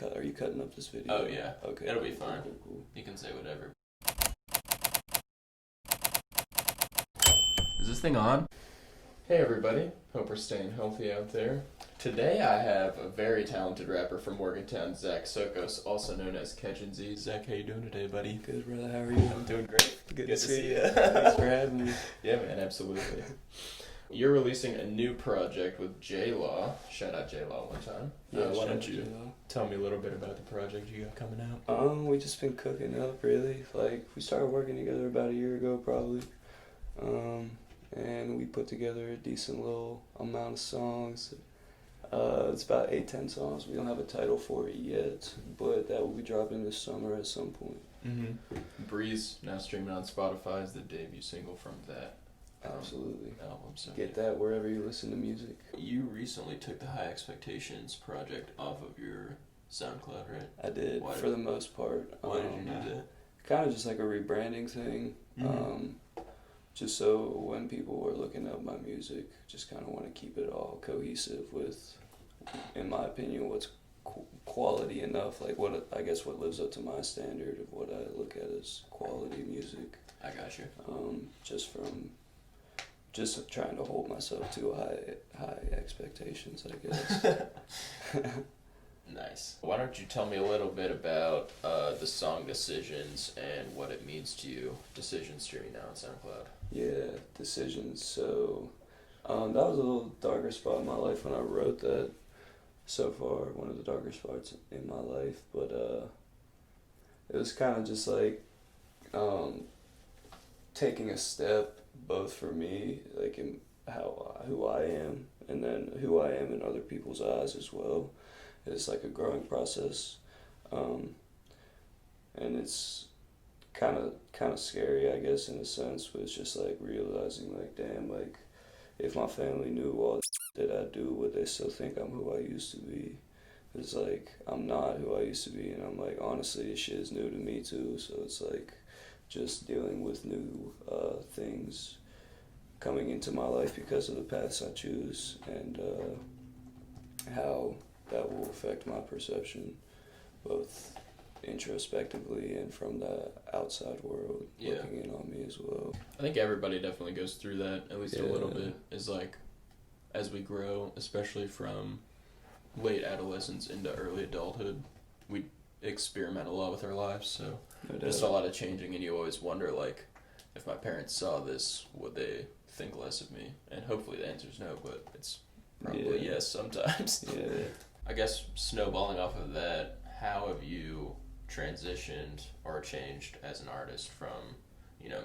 Are you cutting up this video? Oh yeah. Okay. It'll be fine. Cool. You can say whatever. Is this thing on? Hey everybody. Hope we're staying healthy out there. Today I have a very talented rapper from Morgantown, Zach Sokos, also known as Catching Zzz. Zach, how you doing today, buddy? Good, brother. How are you? I'm doing great. Good to see you. Thanks for having me. Yeah, man, absolutely. You're releasing a new project with J-Law. Shout out J-Law one time. Why don't you tell me a little bit about the project you got coming out? We just been cooking up, really. Like, we started working together about a year ago, probably. And we put together a decent little amount of songs. It's about 8-10 songs. We don't have a title for it yet, but that will be dropping this summer at some point. Mm-hmm. Breeze, now streaming on Spotify, is the debut single from that Absolutely. album. So get that wherever you listen to music. You recently took the High Expectations project off of your SoundCloud, right? I did, for the most part. Why did you do that? Kind of just like a rebranding thing. Mm-hmm. Just so when people are looking up my music, just kind of want to keep it all cohesive with, in my opinion, what's quality enough. Like what lives up to my standard of what I look at as quality music. I got you. Just trying to hold myself to high expectations, I guess. Nice. Why don't you tell me a little bit about the song Decisions and what it means to you? Decisions streaming now on SoundCloud. Yeah, Decisions. So that was a little darker spot in my life when I wrote that. So far, one of the darker spots in my life, but it was kind of just like taking a step, both for me, like in who I am, and then who I am in other people's eyes as well. It's like a growing process, and it's kind of scary, I guess, in a sense. But it's just like realizing, like, damn, like if my family knew all that I do, would they still think I'm who I used to be? It's like I'm not who I used to be, and I'm like, honestly, this shit is new to me too. So it's like just dealing with new things coming into my life because of the paths I choose, and how that will affect my perception, both introspectively and from the outside world looking in on me as well. I think everybody definitely goes through that, at least a little bit, is like, as we grow, especially from late adolescence into early adulthood, we experiment a lot with our lives, so just a lot of changing, and you always wonder, like, if my parents saw this, would they think less of me? And hopefully the answer is no, but it's probably yes sometimes. Yeah. I guess snowballing off of that, how have you transitioned or changed as an artist from,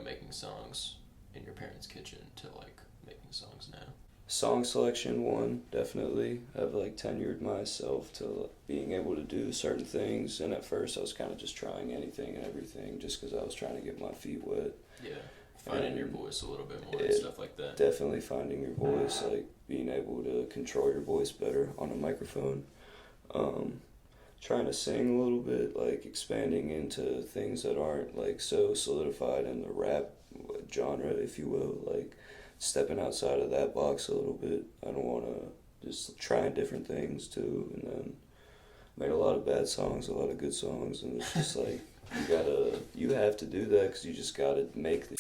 making songs in your parents' kitchen to like making songs now? Song selection, one, definitely. I've like tenured myself to being able to do certain things, and at first I was kind of just trying anything and everything just because I was trying to get my feet wet. Yeah, finding your voice a little bit more and stuff like that. Definitely finding your voice, like being able to control your voice better on a microphone. Trying to sing a little bit, like expanding into things that aren't like so solidified in the rap genre, if you will, like stepping outside of that box a little bit. I don't want to just trying different things too, and then made a lot of bad songs, a lot of good songs, and it's just like you have to do that because you just gotta make the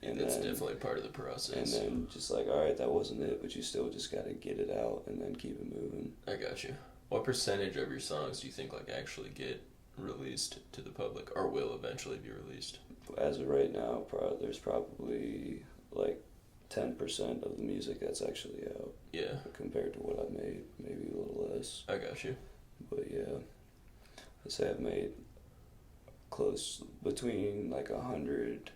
and it's definitely part of the process. And then just like, all right, that wasn't it, but you still just gotta get it out and then keep it moving. I got you. What percentage of your songs do you think like actually get released to the public or will eventually be released? As of right now, there's probably like 10% of the music that's actually out. Yeah. Compared to what I've made, maybe a little less. I got you. But yeah, I'd say I've made close between like 100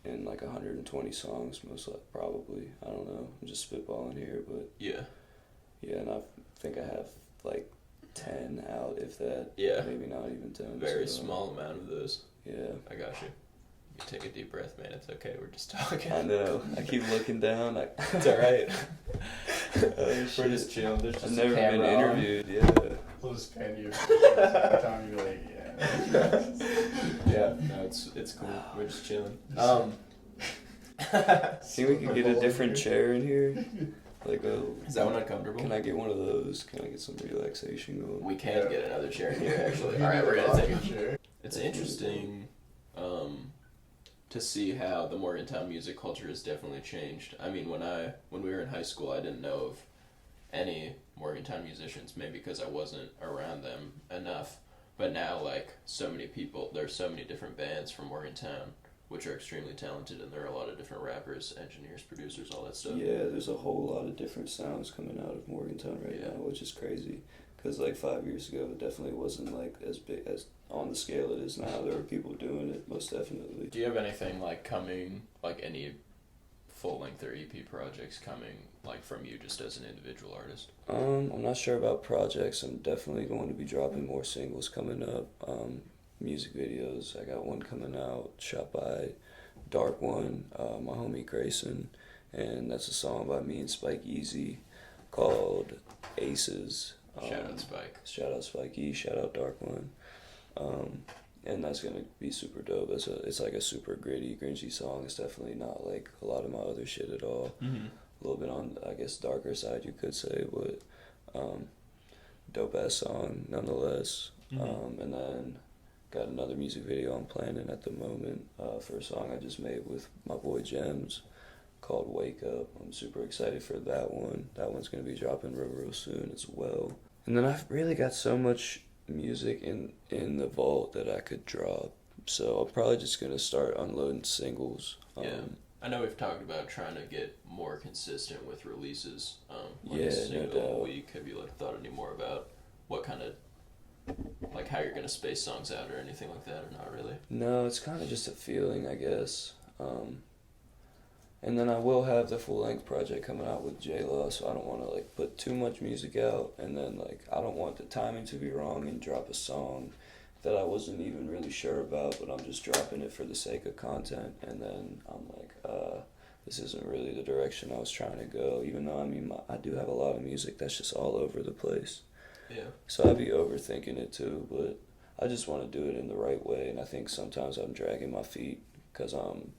and like 120 songs, probably. I don't know. I'm just spitballing here, but yeah, and I think I have like 10 out, if that. Yeah. Maybe not even 10. Very small amount of those. Yeah. I got you. You take a deep breath, man. It's okay. We're just talking. I know. I keep looking down. It's all right. We're just chilling. There's just I've never been interviewed. Yeah. We'll just pan you. Every time you like, yeah. No, it's cool. We're just chilling. See, we could get a different chair in here. Like, oh, Is that one uncomfortable? can I get one of those? Can I get some relaxation going? We can get another chair in here, actually. All right, we're gonna take it. It's interesting to see how the Morgantown music culture has definitely changed. I mean, when we were in high school, I didn't know of any Morgantown musicians, maybe because I wasn't around them enough. But now, like, so many people, there's so many different bands from Morgantown, which are extremely talented, and there are a lot of different rappers, engineers, producers, all that stuff. Yeah, there's a whole lot of different sounds coming out of Morgantown right now, which is crazy. Because, like, 5 years ago, it definitely wasn't, like, as big as on the scale it is now. There were people doing it, most definitely. Do you have anything, like, coming, like, any full-length or EP projects coming, like, from you just as an individual artist? I'm not sure about projects. I'm definitely going to be dropping more singles coming up. Music videos. I got one coming out, shot by Dark One, my homie Grayson, and that's a song by me and Spike Easy called Aces. Shout out Spike. Shout out Spike E, shout out Dark One. And that's gonna be super dope. It's like a super gritty, grungy song. It's definitely not like a lot of my other shit at all. Mm-hmm. A little bit on, I guess, darker side, you could say, but dope ass song nonetheless. Mm-hmm. And then got another music video I'm planning at the moment for a song I just made with my boy Gems called Wake Up. I'm super excited for that one. That one's gonna be dropping real soon as well. And then I've really got so much music in the vault that I could drop. So I'm probably just gonna start unloading singles. Yeah. I know we've talked about trying to get more consistent with releases. Like yeah, a single no doubt. a week. Have you like thought any more about what kind of like how you're gonna space songs out or anything like that, or not really? No, it's kind of just a feeling, I guess. And then I will have the full length project coming out with J Law, so I don't want to like put too much music out, and then like I don't want the timing to be wrong and drop a song that I wasn't even really sure about, but I'm just dropping it for the sake of content, and then I'm like, this isn't really the direction I was trying to go, even though I mean I do have a lot of music that's just all over the place. Yeah. So I'd be overthinking it too, but I just want to do it in the right way, and I think sometimes I'm dragging my feet because I'm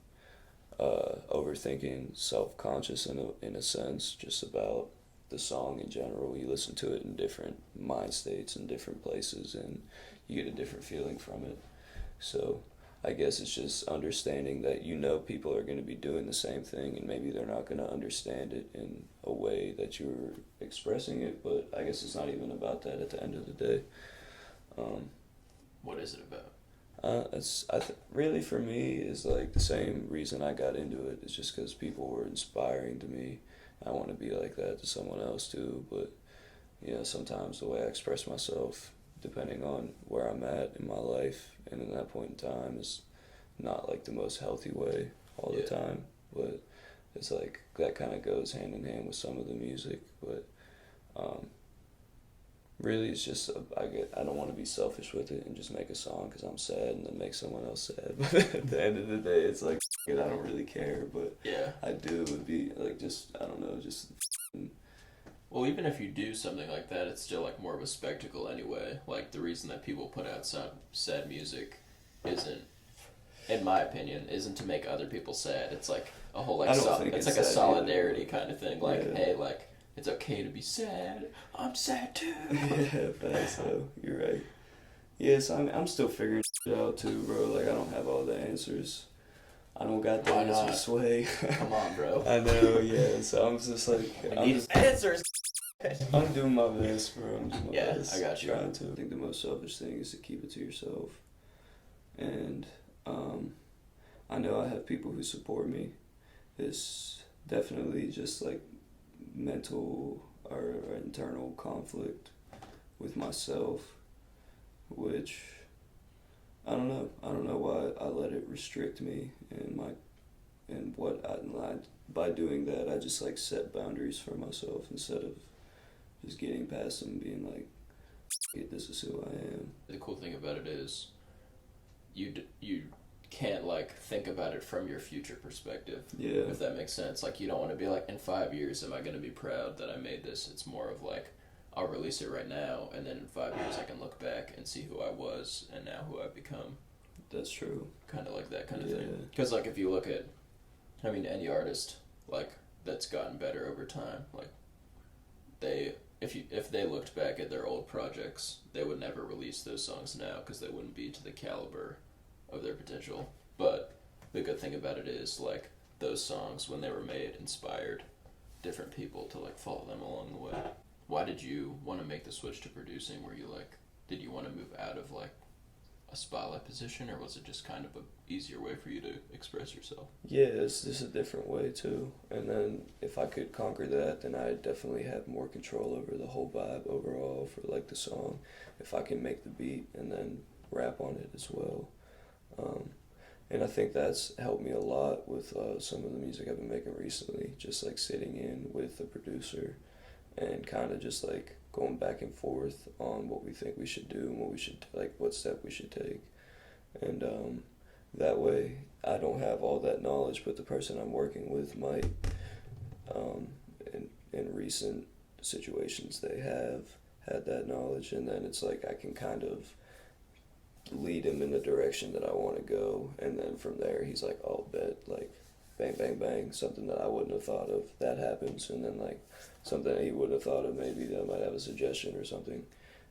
overthinking, self-conscious in a sense, just about the song in general. You listen to it in different mind states and different places, and you get a different feeling from it. So I guess it's just understanding that people are going to be doing the same thing, and maybe they're not going to understand it in a way that you're expressing it, but I guess it's not even about that at the end of the day. What is it about? Really for me is like the same reason I got into it. It's just because people were inspiring to me. I want to be like that to someone else too, but sometimes the way I express myself, depending on where I'm at in my life and in that point in time, is not like the most healthy way all the time, but it's like that kind of goes hand in hand with some of the music, but really it's just I don't want to be selfish with it and just make a song because I'm sad and then make someone else sad, but at the end of the day it's like I don't really care, but yeah, I do. It would be like just I don't know, just well, even if you do something like that, it's still like more of a spectacle anyway. Like the reason that people put out sad music isn't, in my opinion, isn't to make other people sad. It's like a whole like it's like a solidarity either. Kind of thing. Like hey, like it's okay to be sad. I'm sad too. Yeah, fast though. You're right. Yes, I'm still figuring it out too, bro. Like I don't have all the answers. I don't got the answers, Sway. Come on, bro. I know, yeah. So I'm just like answers. I'm doing my best, bro. I'm doing my best. I got you. Trying to. I think the most selfish thing is to keep it to yourself. And I know I have people who support me. It's definitely just like mental or internal conflict with myself, which I don't know. I don't know why I let it restrict me and by doing that I just like set boundaries for myself instead of just getting past them and being like, this is who I am. The cool thing about it is you can't like think about it from your future perspective. Yeah. If that makes sense. Like you don't want to be like, in 5 years am I going to be proud that I made this? It's more of like, I'll release it right now, and then in 5 years I can look back and see who I was and now who I've become. That's true. Kind of like that kind of thing. Because like if you look at, I mean, any artist, like that's gotten better over time. Like if they looked back at their old projects, they would never release those songs now because they wouldn't be to the caliber of their potential. But the good thing about it is like those songs when they were made inspired different people to like follow them along the way. Why did you want to make the switch to producing? Were you like, did you want to move out of like a spotlight position, or was it just kind of a easier way for you to express yourself? Yeah, it's just a different way too. And then if I could conquer that, then I'd definitely have more control over the whole vibe overall for like the song. If I can make the beat and then rap on it as well. And I think that's helped me a lot with some of the music I've been making recently. Just like sitting in with the producer and kind of just like going back and forth on what we think we should do and what we should like, what step we should take. And that way I don't have all that knowledge, but the person I'm working with might. In recent situations they have had that knowledge, and then it's like I can kind of lead him in the direction that I want to go, and then from there he's like, oh, bet, like bang bang bang, something that I wouldn't have thought of, that happens, and then like something that he would have thought of, maybe that might have a suggestion or something,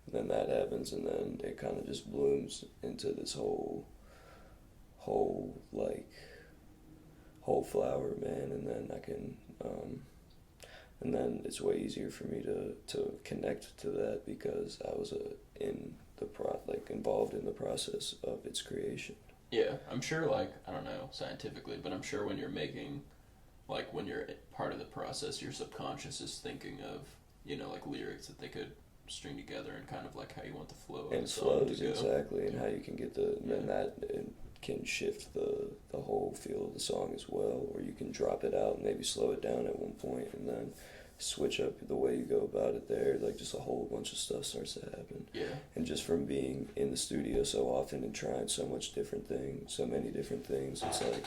and then that happens, and then it kind of just blooms into this whole flower, man. And then I can and then it's way easier for me to connect to that because I was involved in the process of its creation. Yeah, I'm sure, like, I don't know scientifically, but I'm sure when you're making, like, when you're part of the process, your subconscious is thinking of, you know, like, lyrics that they could string together and kind of, like, how you want the flow of And the song to go. exactly, and how you can get and that it can shift the whole feel of the song as well, or you can drop it out and maybe slow it down at one point and then switch up the way you go about it there. Like, just a whole bunch of stuff starts to happen. Yeah. And just from being in the studio so often and trying so many different things, it's like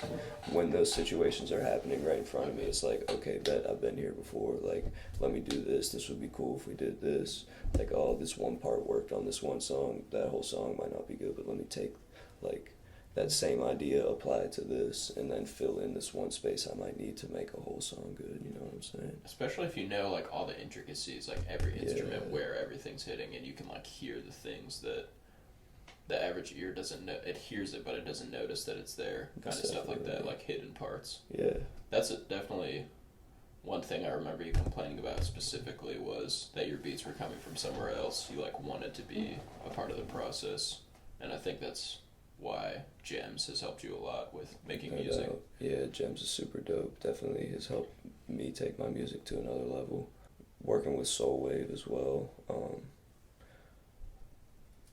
when those situations are happening right in front of me, it's like, okay, bet I've been here before. Like, let me do this. This would be cool if we did this. Like, oh, this one part worked on this one song. That whole song might not be good, but let me take, like, that same idea, apply it to this, and then fill in this one space I might need to make a whole song good, you know what I'm saying? Especially if you know, like, all the intricacies, like, every instrument, where everything's hitting, and you can, like, hear the things that the average ear doesn't know. It hears it, but it doesn't notice that it's there, kind of stuff like that, like, hidden parts. Yeah. That's definitely one thing I remember you complaining about specifically was that your beats were coming from somewhere else. You, like, wanted to be a part of the process, and I think that's why Gems has helped you a lot with making music. Yeah, Gems is super dope. Definitely has helped me take my music to another level. Working with Soul Wave as well.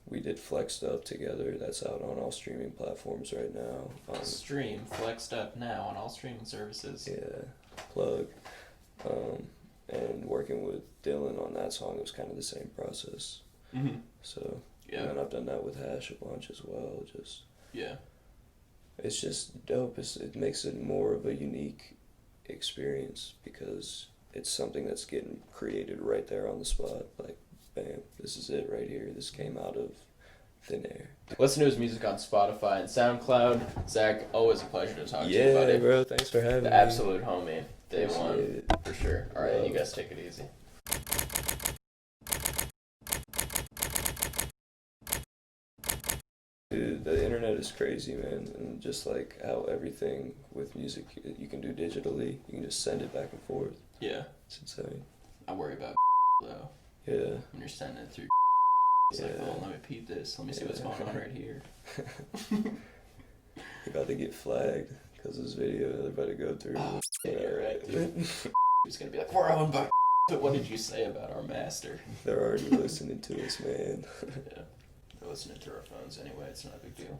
We did Flexed Up together. That's out on all streaming platforms right now. Stream Flexed Up now on all streaming services. Yeah, plug. And working with Dylan on that song, it was kind of the same process. Mm-hmm. So. Yeah. And I've done that with Hash a bunch as well. Yeah. It's just dope. It makes it more of a unique experience because it's something that's getting created right there on the spot. Like, bam, this is it right here. This came out of thin air. Listen to his music on Spotify and SoundCloud. Zach, always a pleasure to talk to you, buddy. Yeah, bro. Thanks for having me. The absolute homie. Day Appreciate one. it. For sure. All right, you guys take it easy. Dude, the internet is crazy, man, and just like how everything with music you can do digitally, you can just send it back and forth. Yeah. It's insane. I worry about though. Yeah. When you're sending it through, it's like, oh, let me peep this. Let me see what's Yeah. going on right here. You're about to get flagged because this video they're about to go through. Oh, yeah, you're right, dude. He's gonna be like, we're owned by. But what did you say about our master? They're already listening to us, man. Yeah. They're listening to our phones anyway. It's not a big deal.